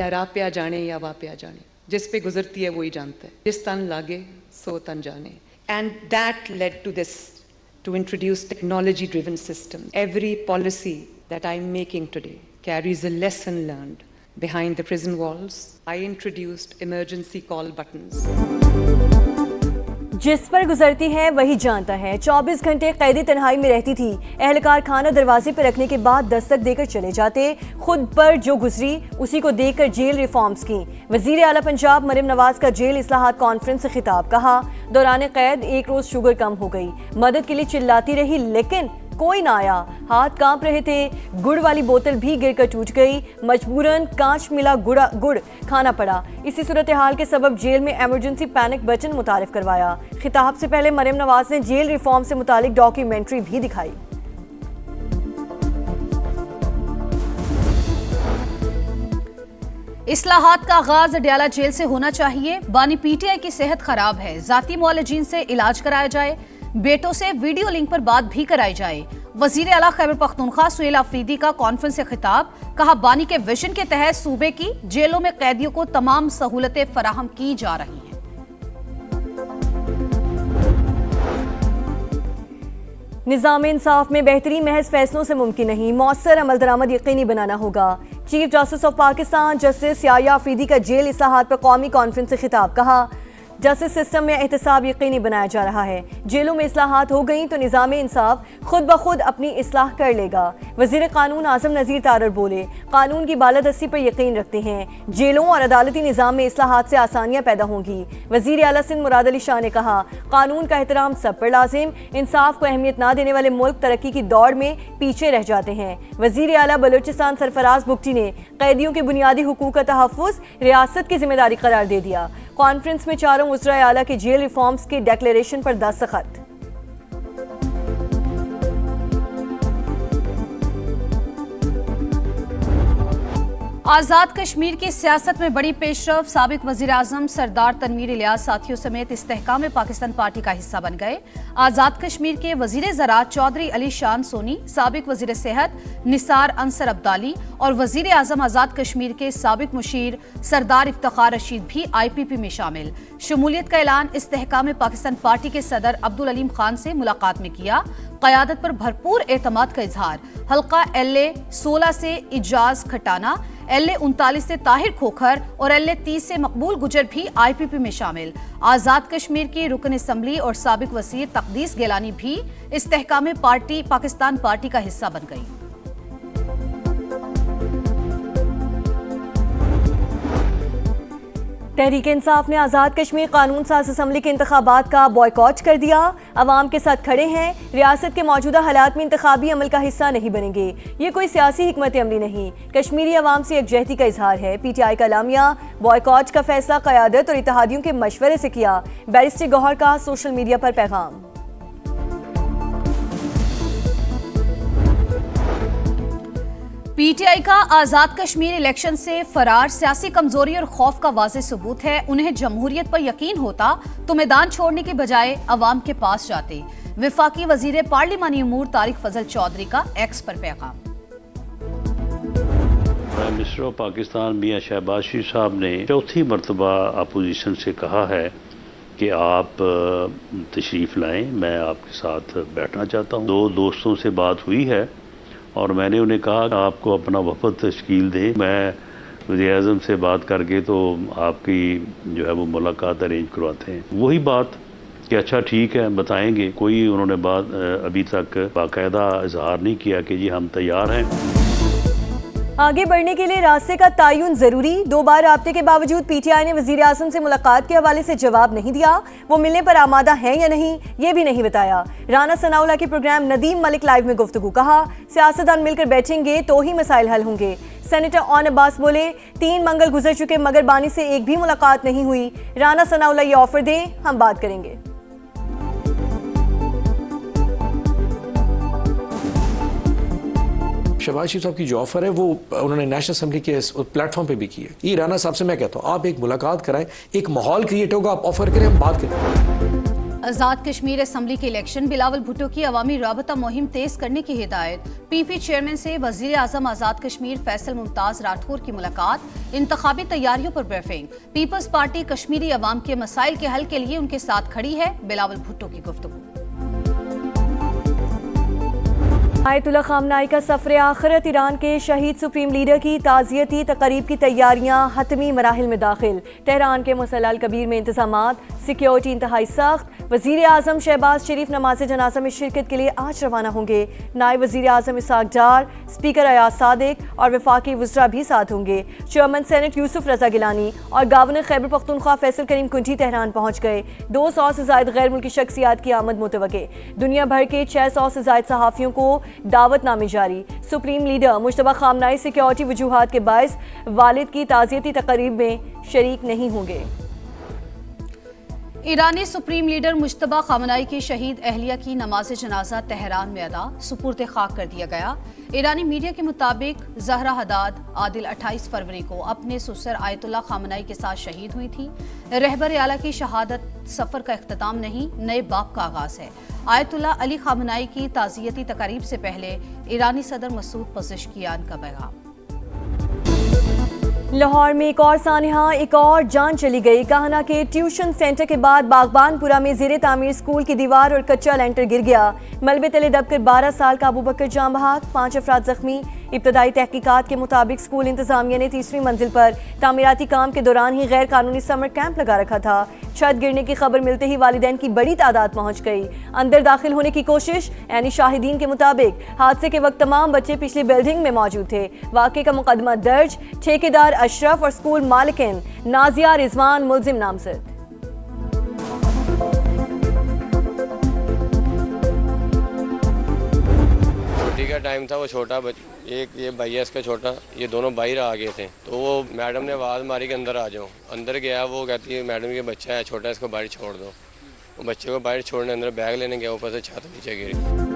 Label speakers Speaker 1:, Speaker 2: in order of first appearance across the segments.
Speaker 1: या राप्या जाने या वाप्या जाने, जिस पे गुजरती है वही जानता है, जिस तन लागे सो तन जाने. And that led to this, to introduce technology driven systems. Every policy that I'm making today carries a lesson learned behind the prison walls. I introduced emergency call buttons.
Speaker 2: जिस पर गुजरती है वही जानता है. 24 घंटे कैदी तन्हाई में रहती थी. एहलकार खाना दरवाजे पर रखने के बाद दस्तक देकर चले जाते. खुद पर जो गुजरी उसी को देखकर जेल रिफॉर्म्स की. वजीर आला पंजाब मरियम नवाज का जेल इस्लाहात कॉन्फ्रेंस से खिताब. कहा, दौरान कैद एक रोज शुगर कम हो गई. मदद के लिए चिल्लाती रही लेकिन कोई ना आया. हाथ कांप रहे थे. गुड़ वाली बोतल भी गिरकर टूट गई. मजबूरन कांच मिला गुड़ खाना पड़ा. इसी सूरत हाल के सबब जेल में इमरजेंसी पैनिक बटन मुतारिफ करवाया. खिताब से पहले मरियम नवाज ने जेल रिफॉर्म से मुतालिक डॉक्यूमेंट्री भी दिखाई.
Speaker 3: इस्लाहात का आगाज अडयाला जेल से होना चाहिए. बानी पीटीआई की सेहत खराब है, जाती मुआलजीन से इलाज कराया जाए. बेटों से वीडियो लिंक पर बात भी कराई जाए. वजीर आला खैबर पख्तूनख्वा सुहेल आफरीदी का कॉन्फ्रेंस से खिताब. कहा, बानी के विजन के तहत सूबे की जेलों में कैदियों को तमाम सहूलतें फराहम की जा रही हैं.
Speaker 2: निज़ाम इंसाफ में बेहतरी महज फैसलों से मुमकिन नहीं, मौसर अमल दरामद यकीनी बनाना होगा. Chief justice of Pakistan justice Yahya Afridi का जेल इस्लाहात पर कौमी कॉन्फ्रेंस से खिताब. कहा, जस्टिस सिस्टम में एहतसाब यकीनी बनाया जा रहा है. जेलों में इस्लाहात हो गई तो निज़ाम इंसाफ खुद ब खुद अपनी इस्लाह कर लेगा. वज़ीर कानून आज़म नज़ीर तारर बोले, कानून की बालादस्ती पर यकीन रखते हैं. जेलों और अदालती निज़ाम में इस्लाहात से आसानियाँ पैदा होंगी. वज़ीर आला सिंध मुराद अली शाह ने कहा, कानून का एहतराम सब पर लाजिम. इंसाफ को अहमियत ना देने वाले मुल्क तरक्की की दौड़ में पीछे रह जाते हैं. वज़ीर आला बलूचिस्तान सरफराज बुगटी ने कैदियों के बुनियादी हुकूक का तहफ़्फ़ुज़ रियासत की जिम्मेदारी करार दे दिया. कॉन्फ्रेंस में चारों वज़राए आला के जेल रिफॉर्म्स के डिक्लेरेशन पर दस्तखत.
Speaker 3: आज़ाद कश्मीर की सियासत में बड़ी पेशरफ. साबिक वज़ीर आज़म सरदार तनवीर इलियास साथियों समेत इस्तेहकाम पाकिस्तान पार्टी का हिस्सा बन गए. आज़ाद कश्मीर के वज़ीर ज़राअत चौधरी अली शान सोनी, साबिक वज़ीर सेहत निसार अंसर अब्दाली और वज़ीर आज़म आज़ाद कश्मीर के साबिक मुशीर सरदार इफ्तिखार रशीद भी IPP में शामिल. शमूलियत का ऐलान इस्तेहकाम पाकिस्तान पार्टी के सदर अब्दुल अलीम खान से मुलाकात में किया. क़यादत पर भरपूर एतमाद का इजहार. हल्का LA 16 से इजाज खटाना, LA 39 से ताहिर खोखर और LA 30 से मकबूल गुजर भी IPP में शामिल. आज़ाद कश्मीर की रुकन असम्बली और साबिक वज़ीर तकदीस गिलानी भी इस्तेहकाम पार्टी पाकिस्तान पार्टी का हिस्सा बन गई.
Speaker 2: तहरीक इंसाफ ने आज़ाद कश्मीर कानून साज असम्बली के इंतखाबात का बॉयकॉट कर दिया. अवाम के साथ खड़े हैं. रियासत के मौजूदा हालात में इंतखाबी अमल का हिस्सा नहीं बनेंगे. ये कोई सियासी हिकमत अमली नहीं, कश्मीरी अवाम से यकजहती का इजहार है. PTI का एलामिया. बॉयकॉट का फैसला क़यादत और इत्तेहादियों के मशवरे से किया. बैरिस्टर गौहर का सोशल मीडिया पर पैगाम.
Speaker 3: PTI का आज़ाद कश्मीर इलेक्शन से फरार सियासी कमजोरी और खौफ का वाज़ेह सबूत है. उन्हें जमहूरियत पर यकीन होता तो मैदान छोड़ने के बजाय अवाम के पास जाते. वफाकी वजीर पार्लिमानी अमूर तारिक फजल चौधरी का एक्स पर पैगाम.
Speaker 4: प्राइम मिनिस्टर ऑफ पाकिस्तान मियां शहबाज शरीफ साहब ने चौथी मरतबा अपोजिशन से कहा है कि आप तशरीफ़ लाएं, मैं आपके साथ बैठना चाहता हूँ. 2 दोस्तों से बात हुई है और मैंने उन्हें कहा कि आपको अपना वफद तश्कील दे. मैं वज़ीर आज़म से बात करके तो आपकी जो है वो मुलाकात अरेंज करवाते हैं. वही बात कि अच्छा ठीक है बताएंगे. कोई उन्होंने बात अभी तक बाकायदा इजहार नहीं किया कि जी हम तैयार हैं.
Speaker 2: आगे बढ़ने के लिए रास्ते का तयन जरूरी. 2 बार राब्ते के बावजूद PTI ने वज़ीर आज़म से मुलाकात के हवाले से जवाब नहीं दिया. वो मिलने पर आमादा हैं या नहीं ये भी नहीं बताया. राना सनाउल्लाह के प्रोग्राम नदीम मलिक लाइव में गुफ्तगू. कहा, सियासतदान मिलकर बैठेंगे तो ही मसाइल हल होंगे. सेनेटर ऑन अब्बास बोले, 3 मंगल गुजर चुके मगर बानी से एक भी मुलाकात नहीं हुई. राना सनाउल्लाह ये ऑफर दे, हम बात करेंगे.
Speaker 5: शहबाज शरीफ साहब की जो ऑफर है वो उन्होंने नेशनल असेंबली के प्लेटफॉर्म पे भी की है. ये राना साहब से मैं कहता हूँ आप एक मुलाकात कराएं, एक माहौल क्रिएट होगा, आप ऑफर करें, हम बात करें.
Speaker 3: आजाद कश्मीर असम्बली के इलेक्शन, बिलावल भुट्टो की अवामी राबता मुहिम तेज करने की हिदायत। पीपी चेयरमैन से वजीर आजम आजाद कश्मीर फैसल मुमताज राठौर की मुलाकात, इंतखाबी तैयारियों पर ब्रीफिंग। पीपल्स पार्टी कश्मीरी अवाम के मसाइल के हल के लिए उनके साथ खड़ी है, बिलावल भुट्टो की गुफ्तगू।
Speaker 2: आयतुल्लाह खामनाई का सफर आखिरत, ईरान के शहीद सुप्रीम लीडर की ताज़ियती तकरीब की तैयारियां हतमी मराहिल में दाखिल। तेहरान के मुसल्ला अल कबीर में इंतजामात, सिक्योरिटी इंतहाई सख्त। वज़ीर आज़म शहबाज शरीफ नमाज जनाजा में शिरकत के लिए आज रवाना होंगे। नायब वज़ीर आज़म इसहाक डार, स्पीकर अयाज सादिक और वफाकी वज़रा भी साथ होंगे। चेयरमैन सेनेट यूसुफ रजा गिलानी और गवर्नर खैबर पख्तूनख्वा फैसल करीम कुंठी तेहरान पहुँच गए। 200 से ज़ायद गैर मुल्की शख्सियात की आमद मुतवक्के। दुनिया भर के 600 से ज़ायद सहाफ़ियों को दावतनामे जारी। Supreme leader Mojtaba Khamenei security वजूहात के बायस वालिद की ताज़ियती तकरीब में शरीक नहीं होंगे।
Speaker 3: ईरानी सुप्रीम लीडर मुश्तबा खामनाई की शहीद अहलिया की नमाज जनाजा तेहरान में अदा, सुपुर्द खाक कर दिया गया। ईरानी मीडिया के मुताबिक जहरा हदाद आदिल 28 फरवरी को अपने ससुर आयतुल्लाह खामनाई के साथ शहीद हुई थी। रहबर आला की शहादत सफर का इख्तिताम नहीं, नए बाब का आगाज है। आयतुल्लाह अली खामनाई की ताज़ियती तकारीब से पहले ईरानी सदर मसूद पज़ेश्कियान का पैगाम।
Speaker 2: लाहौर में एक और सानहा, एक और जान चली गई। काहना के ट्यूशन सेंटर के बाद बागबानपुरा में ज़ेरे तामीर स्कूल की दीवार और कच्चा लेंटर गिर गया। मलबे तले दबकर 12 साल का अबू बकर जाम बहाक, 5 अफराद जख्मी। इब्तदाई तहकीकात के मुताबिक स्कूल इंतजामिया ने तीसरी मंजिल पर तामीराती काम के दौरान ही गैर कानूनी समर कैंप लगा रखा था। छत गिरने की खबर मिलते ही वालिदैन की बड़ी तादाद पहुंच गई। अंदर दाखिल होने की कोशिश, यानी शाहिदीन के मुताबिक हादसे के वक्त तमाम बच्चे पिछली बिल्डिंग में मौजूद थे। वाक़े का मुकदमा दर्ज, ठेकेदार अशरफ और स्कूल मालिकिन नाजिया रिजवान मुलजिम नामजद।
Speaker 6: छुट्टी का टाइम था, वो छोटा एक ये भैया इसका छोटा, ये दोनों बाहर आ गए थे, तो वो मैडम ने आवाज़ मारी कि अंदर आ जाओ। अंदर गया, वो कहती है मैडम ये बच्चा है छोटा, इसको बाहर छोड़ दो। वो बच्चे को बाहर छोड़ने अंदर बैग लेने गया, ऊपर से छत नीचे गिरी।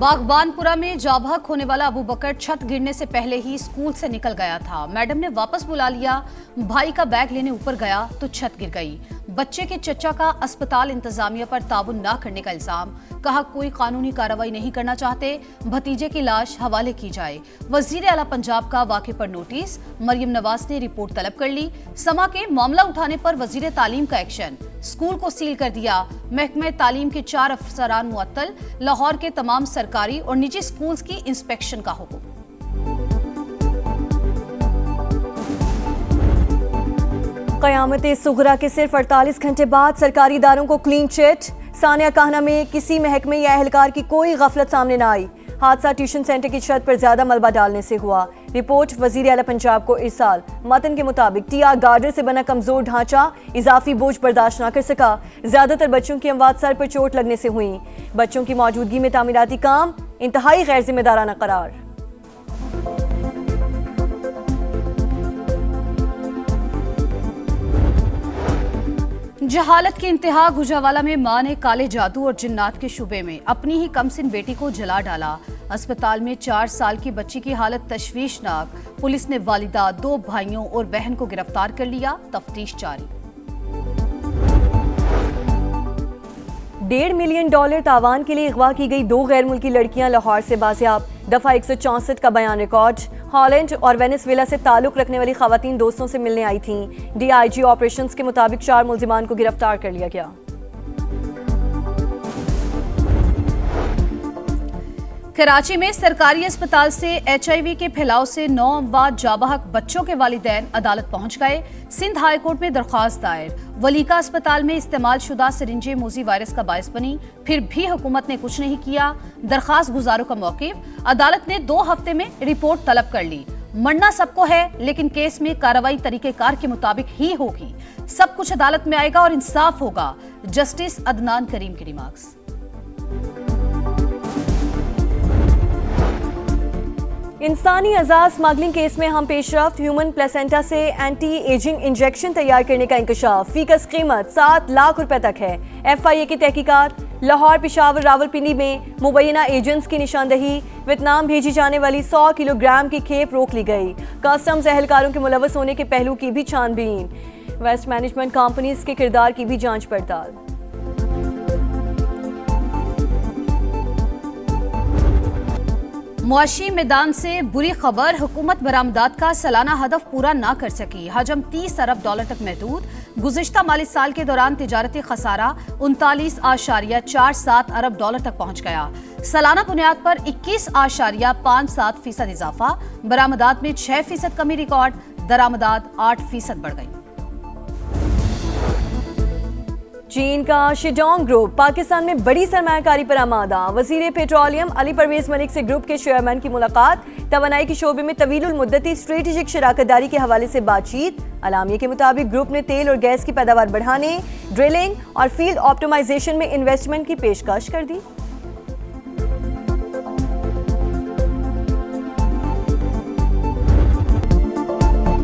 Speaker 3: बागबानपुरा में जाबहक होने वाला अबू बकर छत गिरने से पहले ही स्कूल से निकल गया था। मैडम ने वापस बुला लिया, भाई का बैग लेने ऊपर गया तो छत गिर गई। बच्चे के चचा का अस्पताल इंतजामिया पर ताउन न करने का इल्जाम, कहा कोई कानूनी कार्रवाई नहीं करना चाहते, भतीजे की लाश हवाले की जाए। वजीर आला पंजाब का वाक़े पर नोटिस, मरियम नवाज ने रिपोर्ट तलब कर ली। समा के मामला उठाने पर वजीर तालीम का एक्शन, स्कूल को सील कर दिया। महकमे तालीम के 4 अफसरान मुअत्तल, लाहौर के तमाम सरकारी और निजी स्कूल्स की इंस्पेक्शन का हुक्म।
Speaker 2: क़यामत सुगरा के सिर्फ 48 घंटे बाद सरकारी इदारों को क्लीन चिट। सानिया कहना में किसी महकमे या एहलकार की कोई गफलत सामने न आई। हादसा ट्यूशन सेंटर की छत पर ज्यादा मलबा डालने से हुआ। रिपोर्ट वजीर आला पंजाब को इरसाल। मतन के मुताबिक टीआर गार्डर से बना कमजोर ढांचा इजाफी बोझ बर्दाश्त न कर सका। ज्यादातर बच्चों की अमवात सर पर चोट लगने से हुई। बच्चों की मौजूदगी में तामीराती काम इंतहाई गैर जिम्मेदाराना करार।
Speaker 3: जहालत की इंतहा, गुजरावाला में मां ने काले जादू और जिन्नात के शुबे में अपनी ही कमसिन बेटी को जला डाला। अस्पताल में 4 साल की बच्ची की हालत तशवीशनाक। पुलिस ने वालिदा, 2 भाइयों और बहन को गिरफ्तार कर लिया, तफ्तीश जारी।
Speaker 2: $1.5 मिलियन तावान के लिए अगवा की गई 2 गैर मुल्की लड़कियां लाहौर से बाजियाब। दफा 164 का बयान रिकॉर्ड। हॉलैंड और वेनेजुएला से ताल्लुक रखने वाली खवातीन दोस्तों से मिलने आई थीं। डीआईजी ऑपरेशंस के मुताबिक 4 मुल्जिमान को गिरफ्तार कर लिया गया।
Speaker 3: कराची में सरकारी अस्पताल से HIV के फैलाव से 9 अमवात जाबहक बच्चों के वालिदैन अदालत पहुंच गए। सिंध हाई कोर्ट में दरख्वास्त दायर। वलीका अस्पताल में इस्तेमाल शुदा सिरिंजें मोजी वायरस का बायस बनी, फिर भी हुकूमत ने कुछ नहीं किया। दरख्वास्त गुजारों का मौक़िफ़, अदालत ने 2 हफ्ते में रिपोर्ट तलब कर ली। मरना सबको है, लेकिन केस में कार्रवाई तरीकेकार के मुताबिक ही होगी। सब कुछ अदालत में आएगा और इंसाफ होगा। जस्टिस अदनान करीम की रिमार्क्स।
Speaker 2: इंसानी अज़ा स्मगलिंग केस में हम पेशरफ्त। ह्यूमन प्लेसेंटा से एंटी एजिंग इंजेक्शन तैयार करने का इंकशाफ। फीकस कीमत 7 लाख रुपए तक है। FIA की तहकीकात। लाहौर, पेशावर, रावलपिंडी में मुबैना एजेंट्स की निशानदही। वियतनाम भेजी जाने वाली 100 किलोग्राम की खेप रोक ली गई। कस्टम्स एहलकारों के मुलव्वस होने के पहलू की भी छानबीन। वेस्ट मैनेजमेंट कंपनीज के किरदार की भी जांच पड़ताल।
Speaker 3: मुआशी मैदान से बुरी खबर, हुकूमत बरामदात का सालाना हदफ पूरा ना कर सकी। हजम 30 अरब डॉलर तक महदूद। गुज़िश्ता माली साल के दौरान तिजारती खसारा 39.47 अरब डॉलर तक पहुंच गया। सालाना बुनियाद पर 21.57% इजाफा। बरामदात में 6% कमी रिकॉर्ड। दरामदात 8% बढ़ गई।
Speaker 2: चीन का शिजोंग ग्रुप पाकिस्तान में बड़ी सरमायाकारी पर आमादा। वजीर पेट्रोलियम अली परवेज मलिक से ग्रुप के चेयरमैन की मुलाकात। तवानाई के शोबे में तवीलुल मुद्दती स्ट्रेटेजिक शराकतदारी के हवाले से बातचीत। अलामिया के मुताबिक ग्रुप ने तेल और गैस की पैदावार बढ़ाने, ड्रिलिंग और फील्ड ऑप्टिमाइजेशन में इन्वेस्टमेंट की पेशकश कर दी।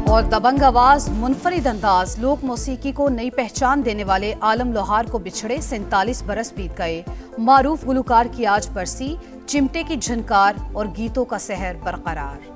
Speaker 3: और दबंग आवाज, मुनफरिद अंदाज, लोक मौसीकी को नई पहचान देने वाले आलम लोहार को बिछड़े 47 बरस बीत गए। मारूफ गुलकार की आज बरसी, चिमटे की झनकार और गीतों का सहर बरकरार।